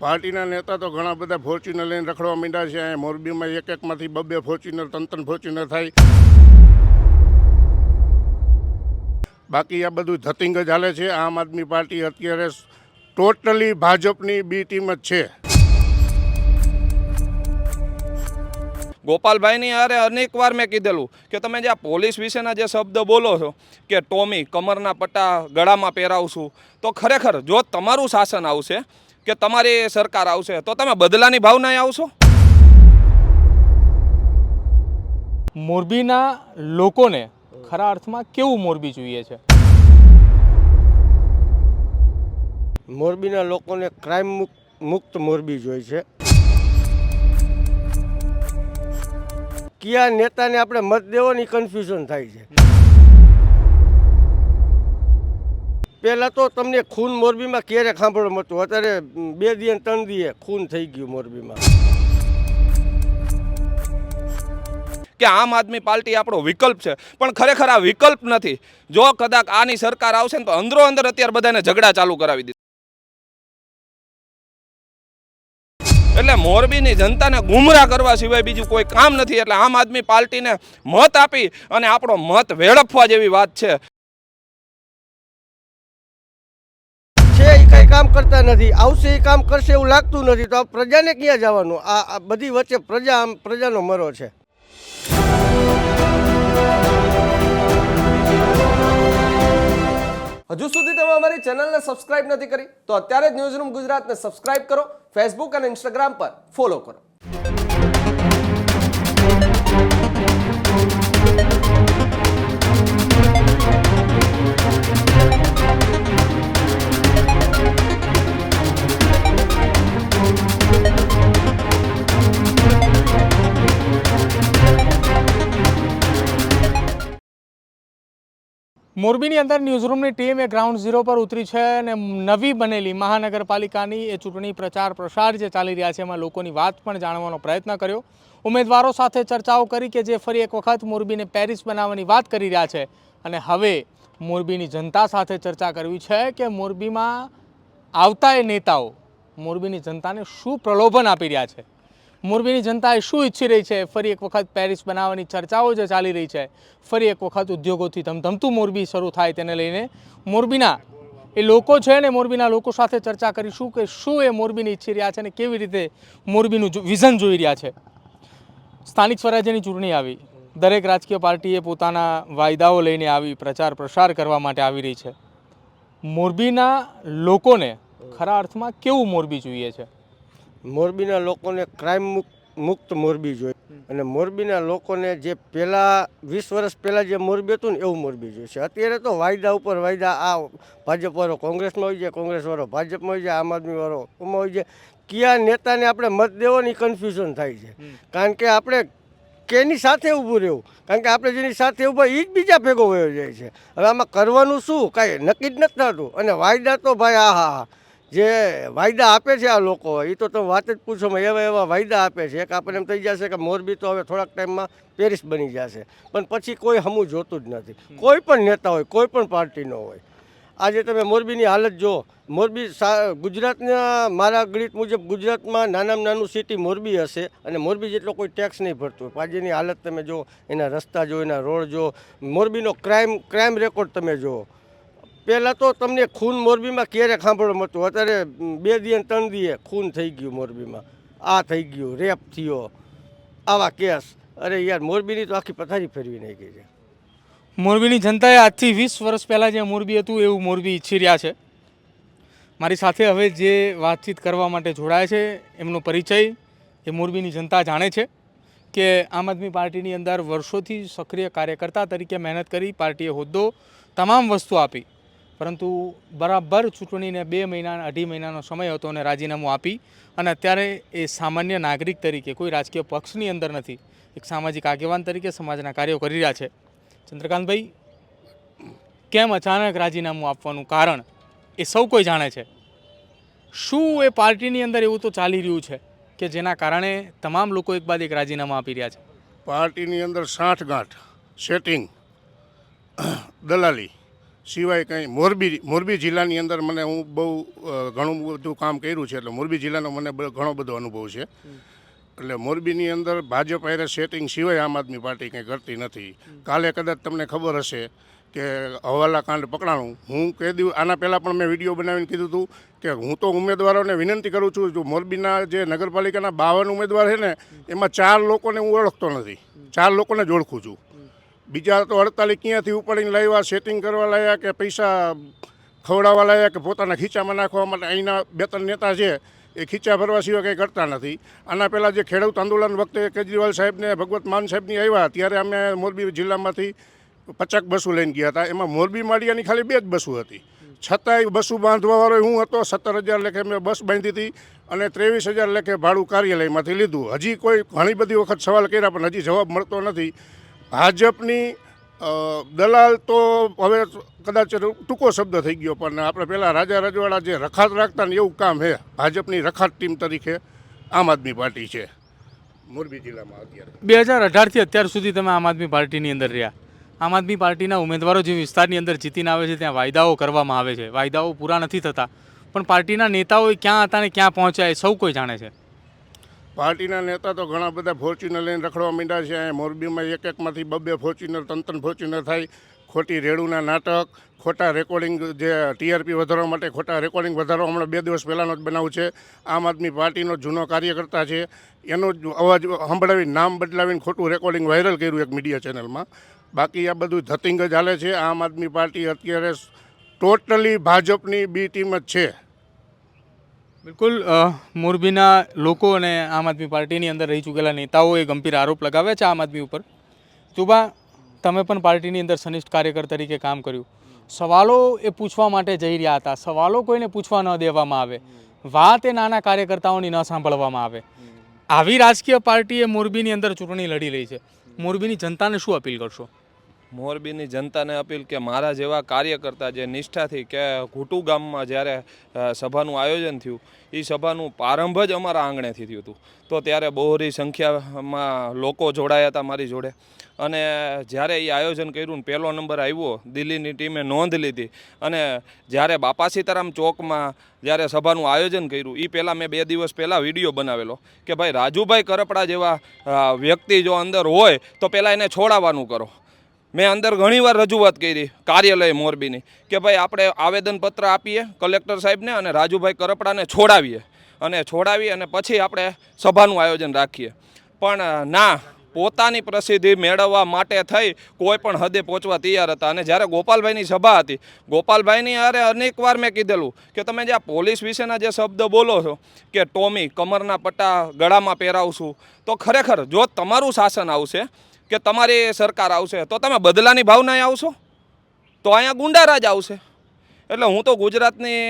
પાર્ટીના નેતા તો ઘણા બધા ફોર્ચ્યુનર લઈને રખડવા માંડ્યા છે. અહીંયા મોરબીમાં એકમાંથી બબ્બે ફોર્ચ્યુનર, ત્રણ ફોર્ચ્યુનર થાય. બાકી આ બધું ધતિંગ જ હાલે છે. આમ આદમી પાર્ટી અત્યારે ટોટલી ભાજપની બી ટીમ જ છે. ગોપાલભાઈની યારે અનેક વાર મેં કીધેલું કે તમે જે આ પોલીસ વિશેના જે શબ્દ બોલો છો કે ટોમી કમરના પટ્ટા ગળામાં પહેરાવશું, તો ખરેખર જો તમારું શાસન આવશે કે તમારી સરકાર આવશે તો તમે બદલાની ભાવનાએ આવશો? મોરબીના લોકોને ખરા અર્થમાં કેવું મોરબી જોઈએ છે? મોરબીના લોકોને ક્રાઇમ મુક્ત મોરબી જોઈએ છે. કયા નેતાને આપણે મત દેવાની કન્ફ્યુઝન થાય છે. પહેલાં તો તમને ખૂન મોરબીમાં ક્યારે સાંભળવા મળતું, અત્યારે 2 દિવસ 3 દિવસે ખૂન થઈ ગયું મોરબીમાં. કે આમ આદમી પાર્ટી આપણો વિકલ્પ છે, પણ ખરેખર આ વિકલ્પ નથી. જો કદાચ આની સરકાર આવશે ને તો અંદરો અંદર અત્યારે બધાને ઝઘડા ચાલુ કરાવી દીધા. એટલે મોરબીની જનતાને ગુમરાહ કરવા સિવાય બીજું કોઈ કામ નથી. એટલે આમ આદમી પાર્ટીને મત આપી અને આપણો મત વેડફવા જેવી વાત છે. એ કંઈ કામ કરતા નથી, આવશે એ કામ કરશે એવું લાગતું નથી. તો આ પ્રજાને ક્યાં જવાનું? આ બધી વચ્ચે પ્રજાનો મરો છે. હજુ સુધી તમે અમારી ચેનલને સબસ્ક્રાઇબ નથી કરી તો અત્યારે જ ન્યૂઝરૂમ ગુજરાતને સબસ્ક્રાઇબ કરો, ફેસબુક અને ઇન્સ્ટાગ્રામ પર ફોલો કરો. મોરબીની અંદર ન્યૂઝરૂમની ટીમ એ ગ્રાઉન્ડ ઝીરો પર ઉતરી છે અને નવી બનેલી મહાનગરપાલિકાની એ ચૂંટણી પ્રચાર પ્રસાર જે ચાલી રહ્યા છે એમાં લોકોની વાત પણ જાણવાનો પ્રયત્ન કર્યો. ઉમેદવારો સાથે ચર્ચાઓ કરી કે જે ફરી એક વખત મોરબીને પેરિસ બનાવવાની વાત કરી રહ્યા છે. અને હવે મોરબીની જનતા સાથે ચર્ચા કરવી છે કે મોરબીમાં આવતા એ નેતાઓ મોરબીની જનતાને શું પ્રલોભન આપી રહ્યા છે, મોરબીની જનતા એ શું ઈચ્છી રહી છે. ફરી એક વખત પેરિસ બનાવવાની ચર્ચાઓ જે ચાલી રહી છે, ફરી એક વખત ઉદ્યોગોથી ધમધમતું મોરબી શરૂ થાય તેને લઈને મોરબીના એ લોકો છે ને મોરબીના લોકો સાથે ચર્ચા કરીશું કે શું એ મોરબીને ઈચ્છી રહ્યા છે અને કેવી રીતે મોરબીનું વિઝન જોઈ રહ્યા છે. સ્થાનિક સ્વરાજ્યની ચૂંટણી આવી, દરેક રાજકીય પાર્ટીએ પોતાના વાયદાઓ લઈને આવી પ્રચાર પ્રસાર કરવા માટે આવી રહી છે. મોરબીના લોકોને ખરા અર્થમાં કેવું મોરબી જોઈએ છે? મોરબીના લોકોને ક્રાઇમ મુક્ત મોરબી જોઈએ. અને મોરબીના લોકોને જે પહેલાં 20 વર્ષ પહેલાં જે મોરબી હતું ને એવું મોરબી જોઈશે. અત્યારે તો વાયદા ઉપર વાયદા, આ ભાજપવાળો કોંગ્રેસમાં હોય જાય, કોંગ્રેસવાળો ભાજપમાં હોય જાય, આમ આદમીવાળો એમાં હોય જાય. કયા નેતાને આપણે મત દેવાની કન્ફ્યુઝન થાય છે. કારણ કે આપણે કેની સાથે ઊભું રહેવું, કારણ કે આપણે જેની સાથે ઊભા એ જ બીજા ભેગો વયો જાય છે. હવે આમાં કરવાનું શું કાંઈ નક્કી જ નથી થતું. અને વાયદા તો ભાઈ હા જે વાયદા આપે છે આ લોકો, એ તો તમે વાત જ પૂછો, એવા વાયદા આપે છે. એક આપણને એમ થઈ જશે કે મોરબી તો હવે થોડાક ટાઈમમાં પેરિસ બની જશે, પણ પછી કોઈ હમું જોતું જ નથી. કોઈ પણ નેતા હોય, કોઈ પણ પાર્ટીનો હોય. આજે તમે મોરબીની હાલત જુઓ. મોરબી ગુજરાતના, મારા ગણિત મુજબ ગુજરાતમાં નાનામાં નાનું સિટી મોરબી હશે અને મોરબી જેટલો કોઈ ટેક્સ નહીં ભરતું. આજની હાલત તમે જુઓ, એના રસ્તા જુઓ, એના રોડ જુઓ, મોરબીનો ક્રાઇમ રેકોર્ડ તમે જુઓ. પહેલાં તો તમને ખૂન મોરબીમાં ક્યારે સાંભળવા મળતું, અત્યારે 2 દિવસ 3 દિવસે ખૂન થઈ ગયું મોરબીમાં. આ થઈ ગયું, રેપ થયો, આવા કેસ. અરે યાર, મોરબીની તો આખી પથારી ફેરવી નાખી છે. મોરબીની જનતાએ આજથી 20 વર્ષ પહેલાં જે મોરબી હતું એવું મોરબી ઈચ્છી રહ્યા છે. મારી સાથે હવે જે વાતચીત કરવા માટે જોડાય છે એમનો પરિચય એ મોરબીની જનતા જાણે છે કે આમ આદમી પાર્ટીની અંદર વર્ષોથી સક્રિય કાર્યકર્તા તરીકે મહેનત કરી, પાર્ટીએ હોદ્દો તમામ વસ્તુ આપી, પરંતુ બરાબર ચૂંટણીને 2 મહિના 2.5 મહિનાનો સમય હતો અને રાજીનામું આપી અને અત્યારે એ સામાન્ય નાગરિક તરીકે, કોઈ રાજકીય પક્ષની અંદર નથી, એક સામાજિક આગેવાન તરીકે સમાજના કાર્યો કરી રહ્યા છે. ચંદ્રકાંતભાઈ, કેમ અચાનક રાજીનામું આપવાનું કારણ એ સૌ કોઈ જાણે છે. શું એ પાર્ટીની અંદર એવું તો ચાલી રહ્યું છે કે જેના કારણે તમામ લોકો એક બાદ એક રાજીનામા આપી રહ્યા છે? પાર્ટીની અંદર સાંઠગાંઠ, સેટિંગ, દલાલી સિવાય કંઈ મોરબી જિલ્લાની અંદર મને હું બહુ ઘણું બધું કામ કર્યું છે, એટલે મોરબી જિલ્લાનો મને ઘણો બધો અનુભવ છે. એટલે મોરબીની અંદર ભાજપ હારે સેટિંગ સિવાય આમ આદમી પાર્ટી કંઈ કરતી નથી. કાલે કદાચ તમને ખબર હશે કે હવાલા કાંડ પકડાણું. હું કહી દઉં, આના પહેલાં પણ મેં વિડીયો બનાવીને કીધું હતું કે હું તો ઉમેદવારોને વિનંતી કરું છું, જો મોરબીના જે નગરપાલિકાના 52 ઉમેદવાર છે ને એમાં 4 લોકોને હું ઓળખતો નથી, 4 લોકોને જ ઓળખું છું. બીજા તો 48 ક્યાંથી ઉપાડીને લાવ્યા, સેટિંગ કરવા લાવ્યા કે પૈસા ખવડાવવા લાવ્યા કે પોતાના ખીચામાં નાખવા માટે અહીંના 2-3 નેતા છે એ ખીચા ભરવા સિવાય કંઈ કરતા નથી. આના પહેલાં જે ખેડૂત આંદોલન વખતે કેજરીવાલ સાહેબને ભગવત માન સાહેબની આવ્યા ત્યારે અમે મોરબી જિલ્લામાંથી 50 બસો લઈને ગયા હતા. એમાં મોરબી માળિયાની ખાલી 2 જ બસો હતી, છતાંય બસો બાંધવાવાળો હું હતો. 17,000 લેખે મેં બસ બાંધી હતી અને 23,000 લેખે ભાડું કાર્યાલયમાંથી લીધું. હજી કોઈ ઘણી બધી વખત સવાલ કર્યા પણ હજી જવાબ મળતો નથી. ભાજપની દલાલ તો હવે કદાચ ટૂંકો શબ્દ થઈ ગયો, પણ આપણે પહેલાં રાજા રજવાડા જે રખાત રાખતા ને એવું કામ છે. ભાજપની રખાત ટીમ તરીકે આમ આદમી પાર્ટી છે મોરબી જિલ્લામાં અત્યારે. 2018થી અત્યાર સુધી તમે આમ આદમી પાર્ટીની અંદર રહ્યા. આમ આદમી પાર્ટીના ઉમેદવારો જે વિસ્તારની અંદર જીતીને આવે છે ત્યાં વાયદાઓ કરવામાં આવે છે, વાયદાઓ પૂરા નથી થતા, પણ પાર્ટીના નેતાઓ ક્યાં હતા ને ક્યાં પહોંચ્યા એ સૌ કોઈ જાણે છે. પાર્ટીના નેતા તો ઘણા બધા ફોર્ચ્યુનર લઈને રખડવા માંડ્યા છે. અહીંયા મોરબીમાં એકમાંથી 2-2 ફોર્ચ્યુનર 3-3 ફોર્ચ્યુનર થાય. ખોટી રેડુના નાટક, ખોટા રેકોર્ડિંગ, જે ટીઆરપી વધારવા માટે ખોટા રેકોર્ડિંગ વધારવા. હમણાં 2 દિવસ પહેલાંનો જ બનાવ છે. આમ આદમી પાર્ટીનો જૂનો કાર્યકર્તા છે, એનો જ અવાજ સંભળાવી નામ બદલાવીને ખોટું રેકોર્ડિંગ વાયરલ કર્યું એક મીડિયા ચેનલમાં. બાકી આ બધું ધતિંગ જ હાલે છે. આમ આદમી પાર્ટી અત્યારે ટોટલી ભાજપની બી ટીમ જ છે. બિલકુલ, મોરબીના લોકો અને આમ આદમી પાર્ટીની અંદર રહી ચૂકેલા નેતાઓએ ગંભીર આરોપ લગાવ્યા છે આમ આદમી ઉપર. તુબા, તમે પણ પાર્ટીની અંદર સનિષ્ઠ કાર્યકર તરીકે કામ કર્યું. સવાલો એ પૂછવા માટે જઈ રહ્યા હતા, સવાલો કોઈને પૂછવા ન દેવામાં આવે, વાત એ નાના કાર્યકર્તાઓની ન સાંભળવામાં આવે. આવી રાજકીય પાર્ટીએ મોરબીની અંદર ચૂંટણી લડી રહી છે. મોરબીની જનતાને શું અપીલ કરશો? મોરબીની જનતાને અપીલ કે મારા જેવા કાર્યકર્તા જે નિષ્ઠાથી કે ઘૂટુ ગામમાં જ્યારે સભાનું આયોજન થયું, એ સભાનું પ્રારંભ જ અમારા આંગણેથી થયું હતું. તો ત્યારે બહોળી સંખ્યામાં લોકો જોડાયા હતા મારી જોડે. અને જ્યારે એ આયોજન કર્યું ને પહેલો નંબર આવ્યો, દિલ્હીની ટીમે નોંધ લીધી. અને જ્યારે બાપા સીતારામ ચોકમાં જ્યારે સભાનું આયોજન કર્યું એ પહેલાં મેં 2 દિવસ પહેલાં વિડીયો બનાવેલો કે ભાઈ રાજુભાઈ કરપડા જેવા વ્યક્તિ જો અંદર હોય તો પહેલાં એને છોડાવવાનું કરો. મેં અંદર ઘણીવાર રજૂઆત કરી કાર્યાલય મોરબીની કે ભાઈ આપણે આવેદનપત્ર આપીએ કલેક્ટર સાહેબને અને રાજુભાઈ કરપડાને છોડાવીએ અને પછી આપણે સભાનું આયોજન રાખીએ. પણ ના, પોતાની પ્રસિદ્ધિ મેળવવા માટે થઈ કોઈ પણ હદે પહોંચવા તૈયાર હતા. અને જ્યારે ગોપાલભાઈની સભા હતી, ગોપાલભાઈની અરે અનેકવાર મેં કીધેલું કે તમે જે આ પોલીસ વિશેના જે શબ્દ બોલો છો કે ટોમી, કમરના પટ્ટા ગળામાં પહેરાવશું, તો ખરેખર જો તમારું શાસન આવશે કે તમારી સરકાર આવશે તો તમે બદલાની ભાવનાએ આવશો, તો અહીંયા ગુંડારાજ આવશે. એટલે હું તો ગુજરાતની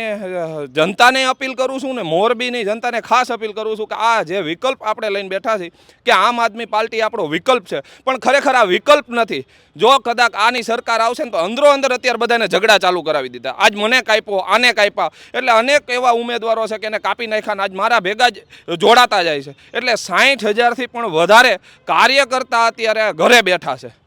જનતાને અપીલ કરું છું ને મોરબીની જનતાને ખાસ અપીલ કરું છું કે આ જે વિકલ્પ આપણે લઈને બેઠા છીએ કે આમ આદમી પાર્ટી આપણો વિકલ્પ છે, પણ ખરેખર આ વિકલ્પ નથી. જો કદાચ આની સરકાર આવશે ને તો અંદરો અંદર અત્યારે બધાને ઝઘડા ચાલુ કરાવી દીધા. આજ મને કાપ્યો, આને કાપ્યા, એટલે અનેક એવા ઉમેદવારો છે કે એને કાપી નાખ્યા, આજ મારા ભેગા જ જોડાતા જાય છે. એટલે 60,000થી પણ વધારે કાર્યકર્તા અત્યારે ઘરે બેઠા છે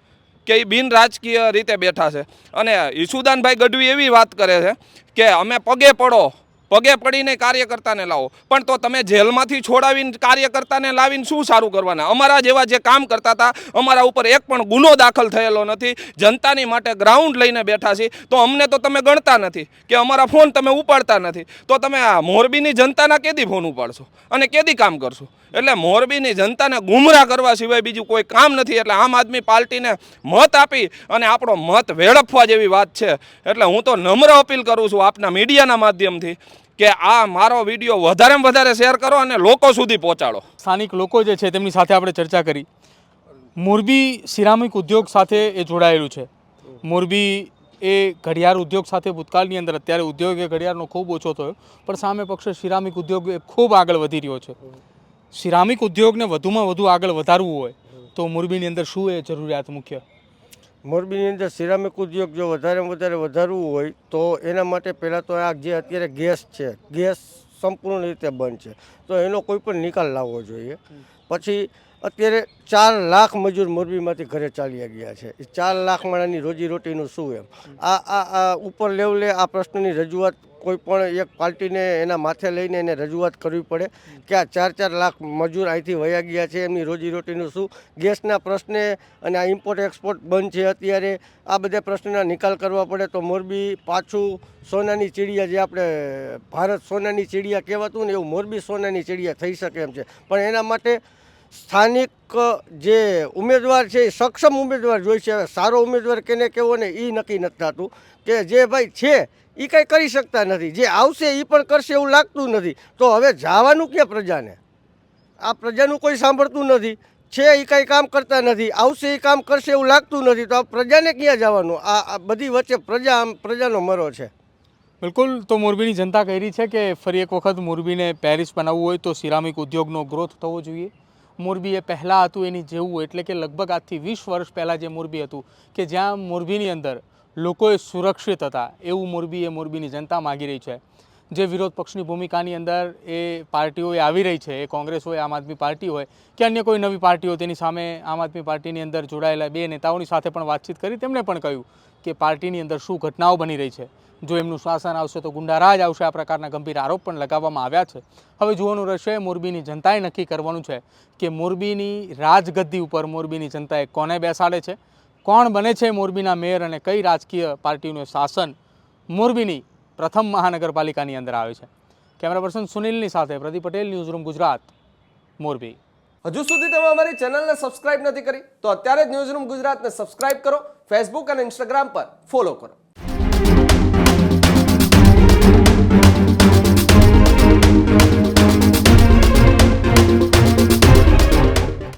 કે એ બિન રાજકીય રીતે બેઠા છે. અને ઈસુદાનભાઈ ગઢવી એવી વાત કરે છે કે અમે પગે પડીને કાર્યકર્તાને લાવો, પણ તો તમે જેલમાંથી છોડાવીને કાર્યકર્તાને લાવીને શું સારું કરવાના? અમારા જેવા જે કામ કરતા હતા, અમારા ઉપર એક પણ ગુનો દાખલ થયેલો નથી, જનતાની માટે ગ્રાઉન્ડ લઈને બેઠા છીએ, તો અમને તો તમે ગણતા નથી કે અમારા ફોન તમે ઉપાડતા નથી, તો તમે આ મોરબીની જનતાના કેદી ફોન ઉપાડશો અને કેદી કામ કરશો? એટલે મોરબીની જનતાને ગુમરાહ કરવા સિવાય બીજું કોઈ કામ નથી. એટલે આમ આદમી પાર્ટીને મત આપી અને આપણો મત વેડફવા જેવી વાત છે. એટલે હું તો નમ્ર અપીલ કરું છું આપના મીડિયાના માધ્યમથી કે આ મારો વિડીયો વધારેમાં વધારે શેર કરો અને લોકો સુધી પહોંચાડો. સ્થાનિક લોકો જે છે તેમની સાથે આપણે ચર્ચા કરી. મોરબી સિરામિક ઉદ્યોગ સાથે એ જોડાયેલું છે. મોરબી એ ઘડિયાળ ઉદ્યોગ સાથે ભૂતકાળની અંદર, અત્યારે ઉદ્યોગ એ ઘડિયાળનો ખૂબ ઓછો થયો, પણ સામે પક્ષે સિરામિક ઉદ્યોગ એ ખૂબ આગળ વધી રહ્યો છે. સિરામિક ઉદ્યોગને વધુમાં વધુ આગળ વધારવું હોય તો મોરબીની અંદર શું એ જરૂરિયાત મુખ્ય? મોરબીની અંદર સિરામિક ઉદ્યોગ જો વધારે વધારવું હોય તો એના માટે પહેલાં તો આ જે અત્યારે ગેસ છે, ગેસ સંપૂર્ણ રીતે બંધ છે. તો એનો કોઈ પણ નિકાલ લાવવો જોઈએ. પછી અત્યારે 4 લાખ મજૂર મોરબીમાંથી ઘરે ચાલ્યા ગયા છે. એ 4 લાખ માણસની રોજીરોટીનું શું એમ? આ ઉપર લેવલે આ પ્રશ્નની રજૂઆત કોઈ પણ એક પાર્ટીને એના માથે લઈને એને રજૂઆત કરવી પડે કે આ 4 લાખ મજૂર અહીંથી વયા ગયા છે, એમની રોજીરોટીનું શું? ગેસના પ્રશ્ને અને આ ઇમ્પોર્ટ એક્સપોર્ટ બંધ છે અત્યારે, આ બધા પ્રશ્નના નિકાલ કરવા પડે તો મોરબી પાછું સોનાની ચીડિયા, જે આપણે ભારત સોનાની ચીડિયા કહેવાતું ને એવું મોરબી સોનાની ચીડિયા થઈ શકે એમ છે. પણ એના માટે સ્થાનિક જે ઉમેદવાર છે એ સક્ષમ ઉમેદવાર જોઈ છે. હવે સારો ઉમેદવાર કેને કહેવો ને એ નક્કી નથી થતું કે જે ભાઈ છે એ કંઈ કરી શકતા નથી, જે આવશે એ પણ કરશે એવું લાગતું નથી. તો હવે જવાનું ક્યાં પ્રજાને? આ પ્રજાનું કોઈ સાંભળતું નથી. છે એ કંઈ કામ કરતા નથી, આવશે એ કામ કરશે એવું લાગતું નથી. તો આ પ્રજાને ક્યાં જવાનું? આ બધી વચ્ચે પ્રજાનો મરો છે. બિલકુલ. તો મોરબીની જનતા કહી રહી છે કે ફરી એક વખત મોરબીને પેરિસ બનાવવું હોય તો સિરામિક ઉદ્યોગનો ગ્રોથ થવો જોઈએ. મોરબી એ પહેલાં હતું એની જેવું, એટલે કે લગભગ આજથી 20 વર્ષ પહેલાં જે મોરબી હતું કે જ્યાં મોરબીની અંદર લોકોએ સુરક્ષિત હતા, એવું મોરબીની જનતા માગી રહી છે. જે વિરોધ પક્ષની ભૂમિકાની અંદર એ પાર્ટીઓ આવી રહી છે, એ કોંગ્રેસ હોય, આમ આદમી પાર્ટી હોય કે અન્ય કોઈ નવી પાર્ટીઓ, તેની સામે આમ આદમી પાર્ટીની અંદર જોડાયેલા 2 નેતાઓની સાથે પણ વાતચીત કરી. તેમણે પણ કહ્યું કે પાર્ટીની અંદર શું ઘટનાઓ બની રહી છે, જો એમનું શાસન આવશે તો ગુંડારાજ આવશે, આ પ્રકારના ગંભીર આરોપ પણ લગાવવામાં આવ્યા છે. હવે જોવાનું રહેશે, મોરબીની જનતાએ નક્કી કરવાનું છે કે મોરબીની રાજગદ્દી ઉપર મોરબીની જનતાએ કોને બેસાડે છે, કોણ બને છે મોરબીના મેયર અને કઈ રાજકીય પાર્ટીનું શાસન મોરબીની પ્રથમ મહાનગરપાલિકાની અંદર આવે છે. કેમેરા પર્સન સુનિલની સાથે પ્રદીપ પટેલ, ન્યૂઝરૂમ ગુજરાત, મોરબી. હજુ સુધી તમે અમારી ચેનલને સબસ્ક્રાઇબ નથી કરી તો અત્યારે જ ન્યૂઝરૂમ ગુજરાતને સબસ્ક્રાઇબ કરો, ફેસબુક અને ઇન્સ્ટાગ્રામ પર ફોલો કરો.